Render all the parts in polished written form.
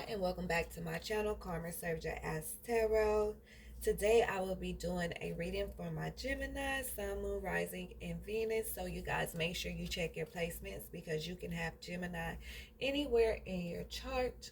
and welcome back to my channel, Karma Serja as Tarot. Today I will be doing a reading for my Gemini, Sun, Moon, Rising, and Venus. So you guys make sure you check your placements because you can have Gemini anywhere in your chart.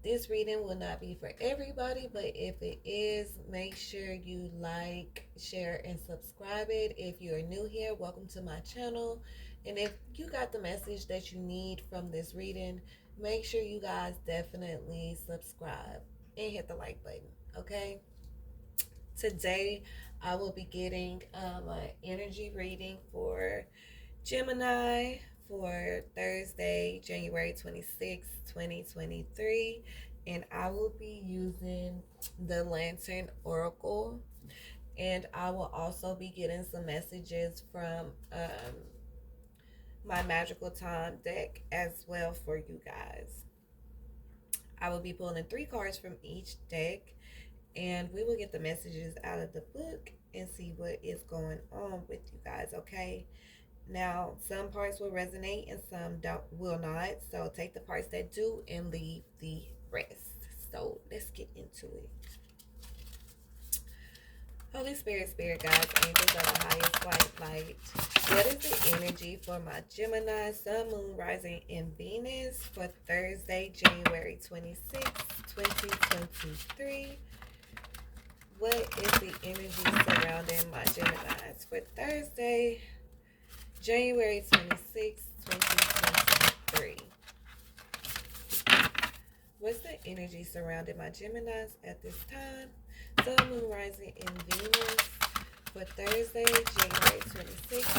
This reading will not be for everybody, but if it is, make sure you like, share, and subscribe it. If you're new here, welcome to my channel. And if you got the message that you need from this reading, make sure you guys definitely subscribe and hit the like button, okay? Today, I will be getting an energy reading for Gemini for Thursday, January 26th, 2023. And I will be using the Lantern Oracle. And I will also be getting some messages from my Magical Time deck as well for you guys. I will be pulling 3 cards from each deck. And we will get the messages out of the book and see what is going on with you guys, okay? Now, some parts will resonate and some will not. So take the parts that do and leave the rest. So let's get into it. Holy Spirit, Spirit Guides, Angels of the highest light. What is the energy for my Gemini, Sun, Moon, Rising, and Venus for Thursday, January 26th, 2023? What is the energy surrounding my Geminis for Thursday, January 26th, 2023? What's the energy surrounding my Geminis at this time? Sun, Moon, Rising, and Venus for Thursday, January 26th,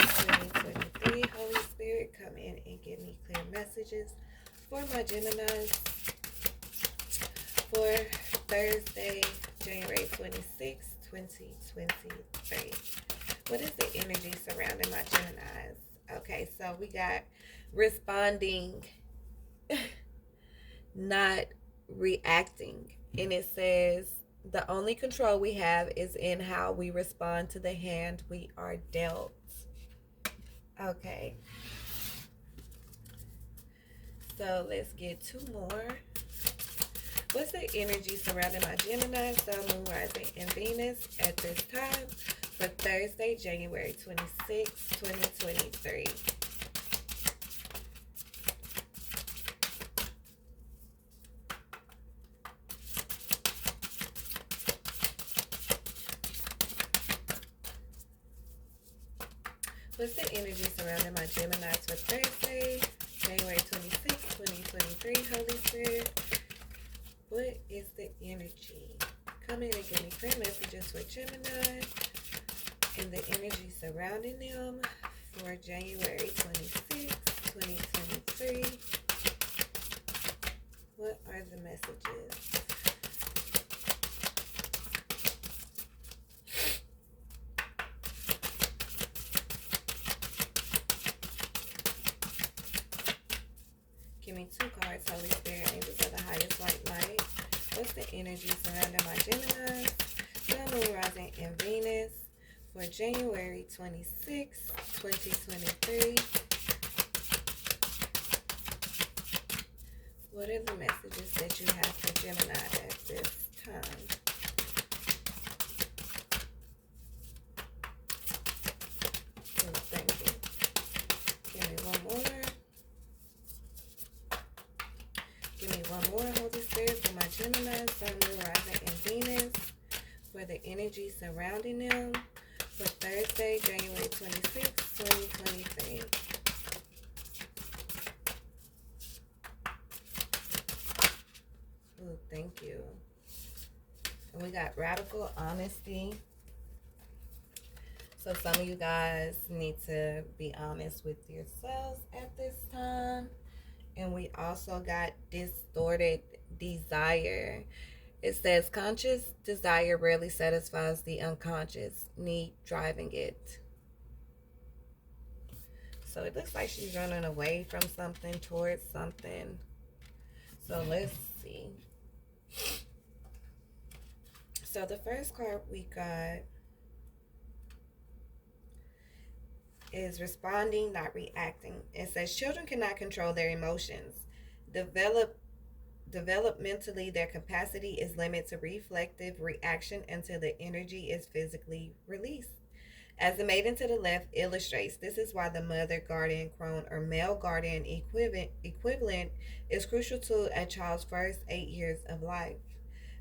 2023. Holy Spirit, come in and give me clear messages for my Geminis for Thursday, January 26th, 2023. What is the energy surrounding my Geminis? Okay, so we got responding, not reacting. And it says, the only control we have is in how we respond to the hand we are dealt. Okay. So let's get 2 more. What's the energy surrounding my Gemini, Sun, Moon, Rising, and Venus at this time for Thursday, January 26th, 2023? What's the energy surrounding my Geminis for Thursday, January 26th, 2023? Holy Spirit, what is the energy? Come in and give me clear messages for Gemini and the energy surrounding them for January 26th, 2023. What are the messages? Give me 2 cards, Holy Spirit, Angels of the highest light. What's the energy surrounding my Gemini, Sun, Moon, Rising, and Venus for January 26th, 2023? What are the messages that you have for Gemini at this time? Oh, thank you. Give me one more. Give me one more, Holy Spirit, for my Gemini, Sun, Moon, Rising, and Venus for the energy surrounding them for Thursday, January 26th, 2023. Ooh, thank you. And we got radical honesty. So some of you guys need to be honest with yourselves at this time. And we also got distorted desire. It says conscious desire rarely satisfies the unconscious need driving it. So it looks like she's running away from something towards something. So let's see. So the first card we got is responding, not reacting. It says children cannot control their emotions. Develop Developmentally, their capacity is limited to reflective reaction until the energy is physically released. As the maiden to the left illustrates, this is why the mother guardian crone or male guardian equivalent is crucial to a child's first 8 years of life.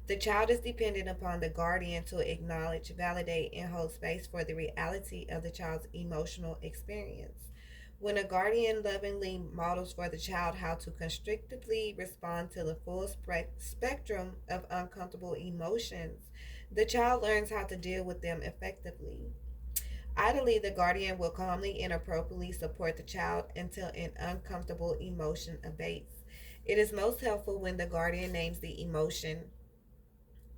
The child is dependent upon the guardian to acknowledge, validate, and hold space for the reality of the child's emotional experience. When a guardian lovingly models for the child how to constructively respond to the full spectrum of uncomfortable emotions, the child learns how to deal with them effectively. Idly, the guardian will calmly and appropriately support the child until an uncomfortable emotion abates. It is most helpful when the guardian names the emotion,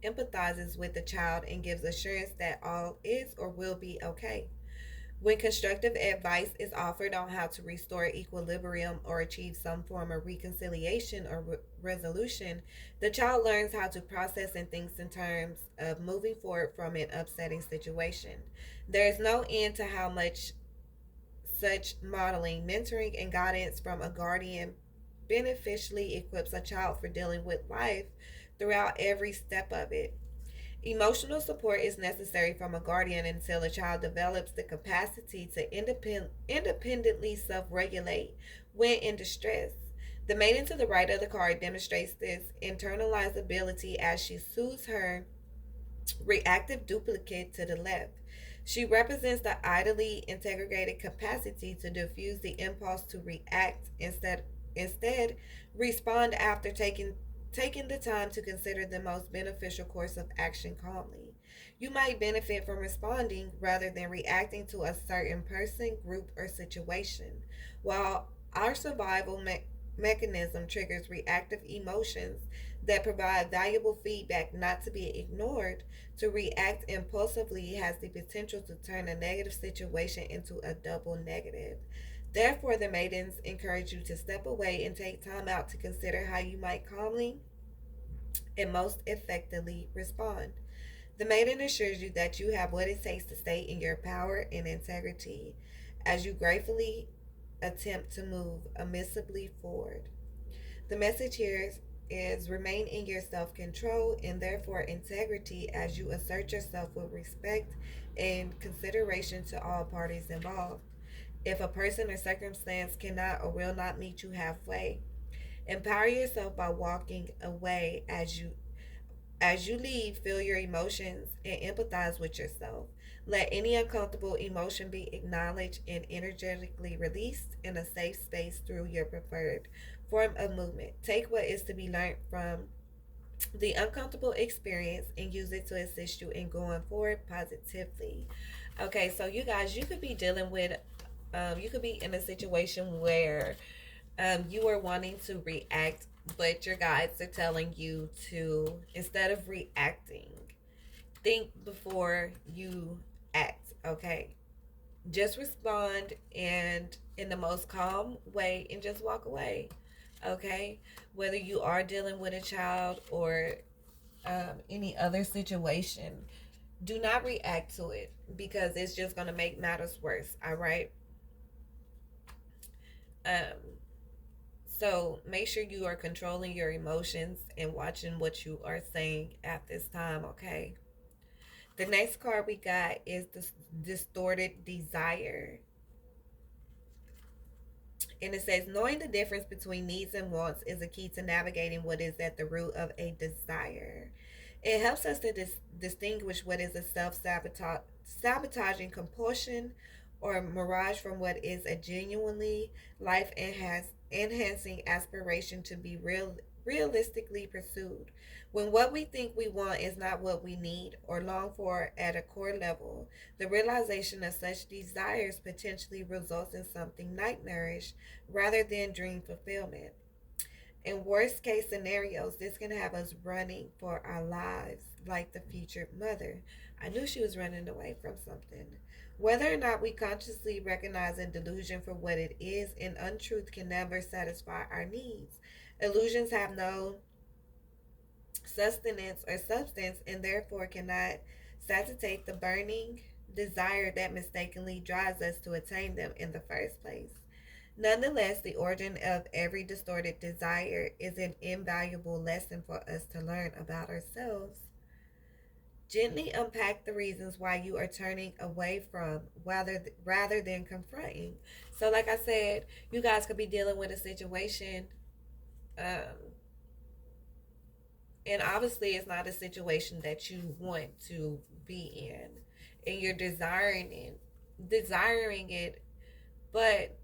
empathizes with the child, and gives assurance that all is or will be okay. When constructive advice is offered on how to restore equilibrium or achieve some form of reconciliation or resolution, the child learns how to process and think in terms of moving forward from an upsetting situation. There is no end to how much such modeling, mentoring, and guidance from a guardian beneficially equips a child for dealing with life throughout every step of it. Emotional support is necessary from a guardian until a child develops the capacity to independently self regulate when in distress. The maiden to the right of the card demonstrates this internalized ability as she soothes her reactive duplicate to the left. She represents the idly integrated capacity to diffuse the impulse to react instead respond after taking the time to consider the most beneficial course of action calmly. You might benefit from responding rather than reacting to a certain person, group, or situation. While our survival mechanism triggers reactive emotions that provide valuable feedback not to be ignored, to react impulsively has the potential to turn a negative situation into a double negative. Therefore, the maidens encourage you to step away and take time out to consider how you might calmly and most effectively respond. The maiden assures you that you have what it takes to stay in your power and integrity as you gratefully attempt to move amicably forward. The message here is remain in your self control and therefore integrity as you assert yourself with respect and consideration to all parties involved. If a person or circumstance cannot or will not meet you halfway, empower yourself by walking away as you leave, feel your emotions and empathize with yourself. Let any uncomfortable emotion be acknowledged and energetically released in a safe space through your preferred form of movement. Take what is to be learned from the uncomfortable experience and use it to assist you in going forward positively. Okay, so you guys, you could be dealing with, you could be in a situation where you are wanting to react, but your guides are telling you to, instead of reacting, think before you act, okay? Just respond and in the most calm way and just walk away, okay? Whether you are dealing with a child or any other situation, do not react to it because it's just going to make matters worse, all right? Um, So make sure you are controlling your emotions and watching what you are saying at this time, okay? The next card we got is the distorted desire. And it says, knowing the difference between needs and wants is a key to navigating what is at the root of a desire. It helps us to distinguish what is a sabotaging compulsion or mirage from what is a genuinely life enhancing aspiration to be realistically pursued. When what we think we want is not what we need or long for at a core level, the realization of such desires potentially results in something nightmarish rather than dream fulfillment. In worst case scenarios, this can have us running for our lives like the future mother. I knew she was running away from something. Whether or not we consciously recognize a delusion for what it is, an untruth can never satisfy our needs. Illusions have no sustenance or substance and therefore cannot satiate the burning desire that mistakenly drives us to attain them in the first place. Nonetheless, the origin of every distorted desire is an invaluable lesson for us to learn about ourselves. Gently unpack the reasons why you are turning away from rather than confronting. So, like I said, you guys could be dealing with a situation, um, and obviously, it's not a situation that you want to be in, and you're desiring it, but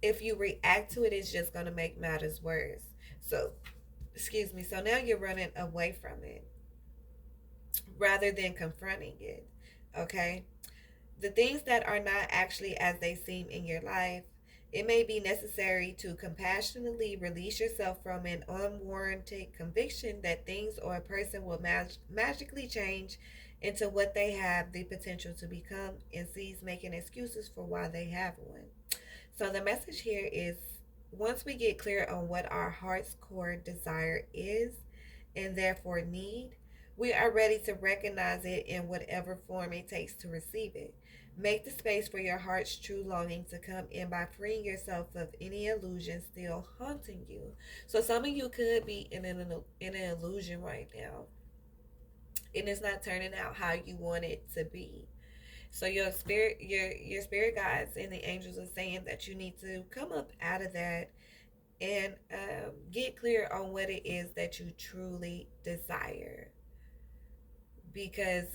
if you react to it, it's just going to make matters worse. So, excuse me. So now you're running away from it rather than confronting it. Okay? The things that are not actually as they seem in your life, it may be necessary to compassionately release yourself from an unwarranted conviction that things or a person will magically change into what they have the potential to become and cease making excuses for why they have one. So the message here is, once we get clear on what our heart's core desire is and therefore need, we are ready to recognize it in whatever form it takes to receive it. Make the space for your heart's true longing to come in by freeing yourself of any illusion still haunting you. So some of you could be in an illusion right now, and it's not turning out how you want it to be. So your spirit guides and the angels are saying that you need to come up out of that and get clear on what it is that you truly desire, because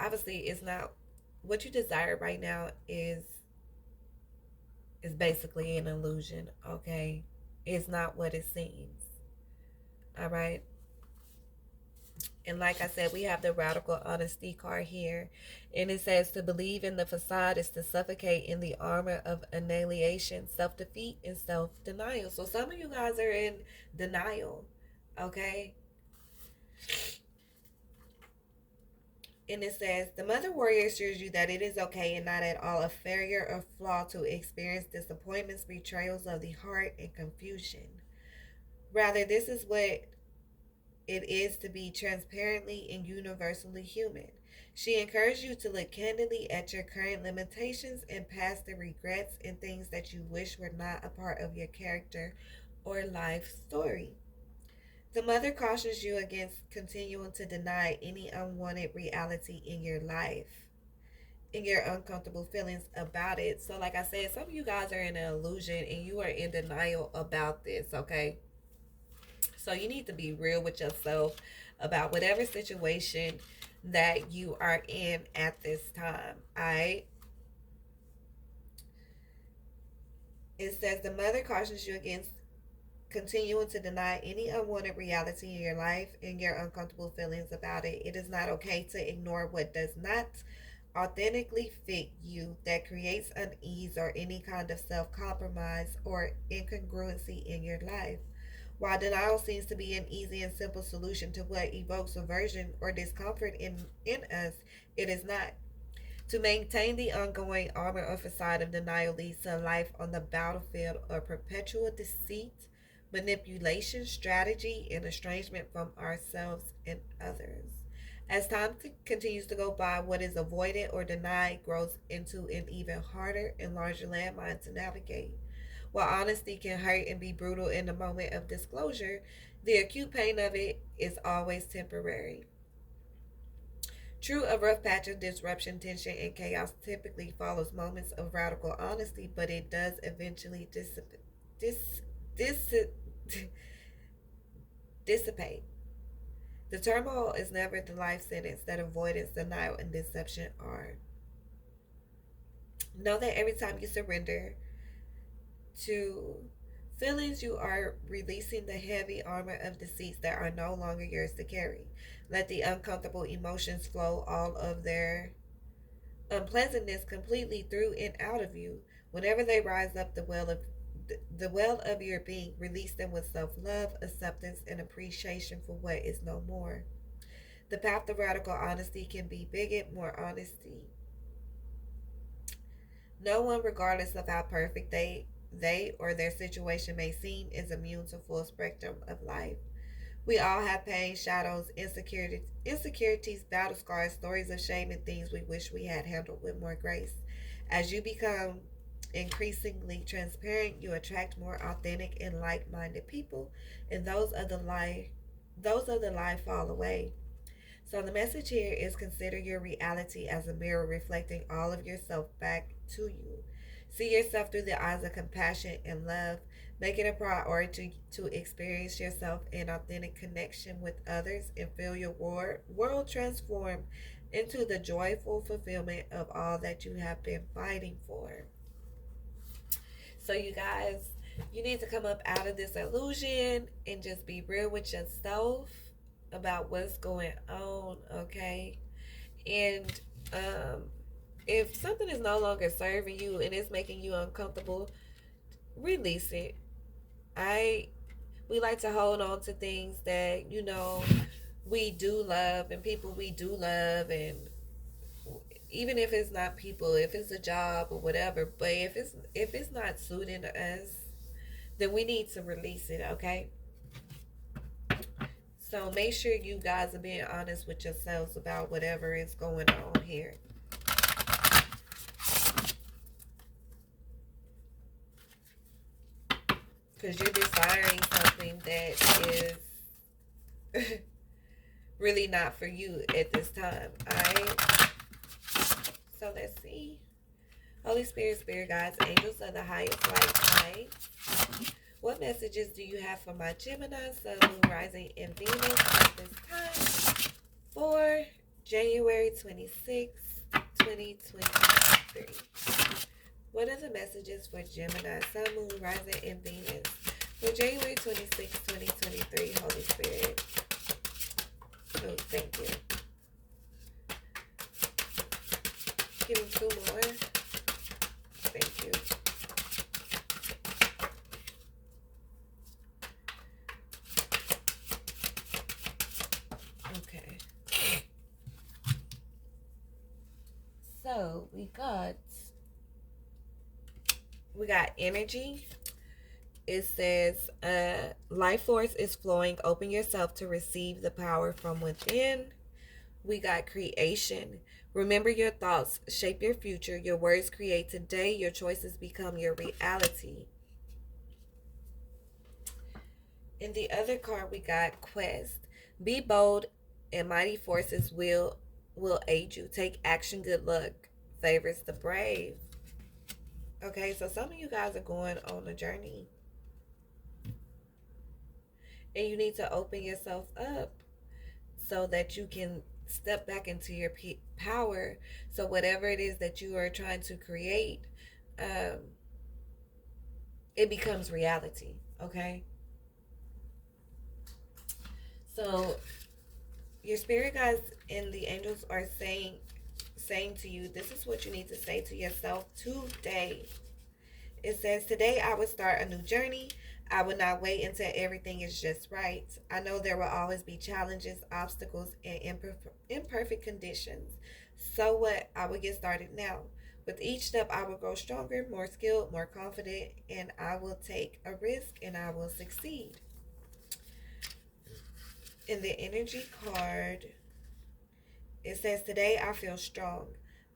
obviously it's not what you desire right now is basically an illusion. Okay, it's not what it seems. All right. And like I said, we have the radical honesty card here. And it says to believe in the facade is to suffocate in the armor of annihilation, self defeat, and self denial. So some of you guys are in denial. Okay. And it says the mother warrior assures you that it is okay and not at all a failure or flaw to experience disappointments, betrayals of the heart, and confusion. Rather, this is what it is to be transparently and universally human. She encouraged you to look candidly at your current limitations and past the regrets and things that you wish were not a part of your character or life story. The mother cautions you against continuing to deny any unwanted reality in your life and your uncomfortable feelings about it. So, like I said, some of you guys are in an illusion and you are in denial about this, okay? So you need to be real with yourself about whatever situation that you are in at this time. All right. It says the mother cautions you against continuing to deny any unwanted reality in your life and your uncomfortable feelings about it. It is not okay to ignore what does not authentically fit you, that creates unease or any kind of self compromise or incongruency in your life. While denial seems to be an easy and simple solution to what evokes aversion or discomfort in us, it is not. To maintain the ongoing armor or facade of denial leads to a life on the battlefield of perpetual deceit, manipulation, strategy, and estrangement from ourselves and others. As time continues to go by, what is avoided or denied grows into an even harder and larger landmine to navigate. While honesty can hurt and be brutal in the moment of disclosure, the acute pain of it is always temporary. True, a rough patch of disruption, tension, and chaos typically follows moments of radical honesty, but it does eventually dis, dis, dissipate. The turmoil is never the life sentence that avoidance, denial, and deception are. Know that every time you surrender to feelings, you are releasing the heavy armor of deceits that are no longer yours to carry. Let the uncomfortable emotions flow all of their unpleasantness completely through and out of you. Whenever they rise up the well of your being, release them with self-love, acceptance, and appreciation for what is no more. The path to radical honesty can be bigot, more honesty. No one, regardless of how perfect they or their situation may seem, is immune to full spectrum of life. We all have pain, shadows, insecurities, battle scars, stories of shame, and things we wish we had handled with more grace. As you become increasingly transparent, you attract more authentic and like-minded people, and those of the lie fall away. So the message here is consider your reality as a mirror reflecting all of yourself back to you. See yourself through the eyes of compassion and love. Make it a priority to experience yourself in authentic connection with others and feel your world transform into the joyful fulfillment of all that you have been fighting for. So, you guys, you need to come up out of this illusion and just be real with yourself about what's going on, okay? And um, if something is no longer serving you and it's making you uncomfortable, release it. I We like to hold on to things that we do love and people we do love, and even if it's not people, if it's a job or whatever, but if it's not suiting us, then we need to release it, okay? So make sure you guys are being honest with yourselves about whatever is going on here. Because you're desiring something that is really not for you at this time. Alright? So let's see. Holy Spirit, Spirit Guides, Angels of the Highest Light, what messages do you have for my Gemini, Sun, Moon, Rising, and Venus at this time for January 26, 2023? What are the messages for Gemini, Sun, Moon, Rising, and Venus for January 26, 2023, Holy Spirit? Oh, thank you. Give me two more. Thank you. Okay. So we got energy. It says life force is flowing. Open yourself to receive the power from within. We got creation. Remember your thoughts shape your future. Your words create today. Your choices become your reality. In the other card, we got quest. Be bold and mighty forces will aid you. Take action. Good luck favors the brave. Okay, so some of you guys are going on a journey. And you need to open yourself up so that you can step back into your power. So whatever it is that you are trying to create, um, it becomes reality. Okay. So your spirit guides and the angels are saying to you, this is what you need to say to yourself today. It says, today I will start a new journey. I will not wait until everything is just right. I know there will always be challenges, obstacles, and imperfect conditions. So what? I will get started now. With each step, I will grow stronger, more skilled, more confident, and I will take a risk and I will succeed. In the energy card, it says, today I feel strong.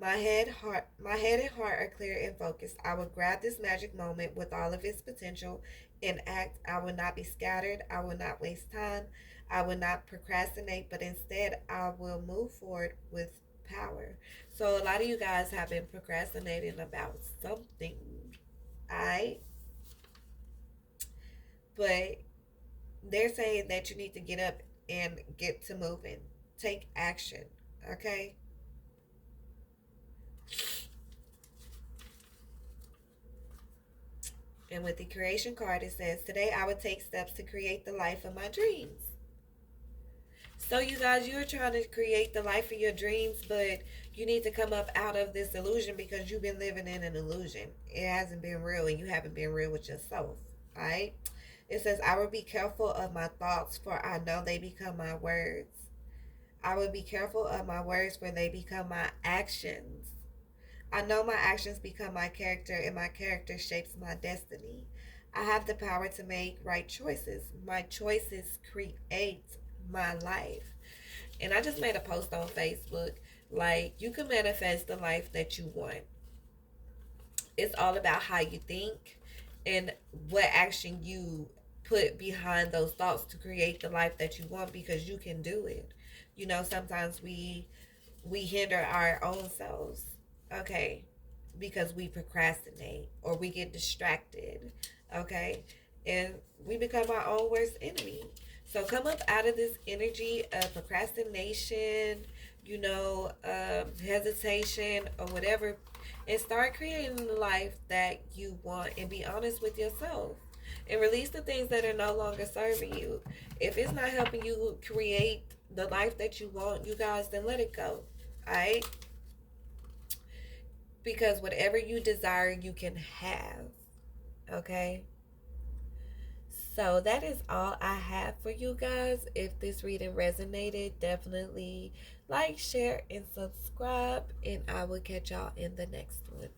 My head and heart are clear and focused. I will grab this magic moment with all of its potential and act. I will not be scattered. I will not waste time. I will not procrastinate, but instead I will move forward with power. So a lot of you guys have been procrastinating about something. I But they're saying that you need to get up and get to moving. Take action. Okay? And with the creation card, it says, today I would take steps to create the life of my dreams. So, you guys, you're trying to create the life of your dreams, but you need to come up out of this illusion because you've been living in an illusion. It hasn't been real, and you haven't been real with yourself. All right? It says, I will be careful of my thoughts, for I know they become my words. I will be careful of my words, for they become my actions. I know my actions become my character, and my character shapes my destiny. I have the power to make right choices. My choices create my life. And I just made a post on Facebook like, you can manifest the life that you want. It's all about how you think and what action you put behind those thoughts to create the life that you want, because you can do it. You know, sometimes we hinder our own selves, okay, because we procrastinate or we get distracted, okay, and we become our own worst enemy. So come up out of this energy of procrastination, hesitation or whatever, and start creating the life that you want, and be honest with yourself and release the things that are no longer serving you. If it's not helping you create the life that you want, you guys, then let it go. Alright? Because whatever you desire, you can have. Okay? So that is all I have for you guys. If this reading resonated, definitely like, share, and subscribe. And I will catch y'all in the next one.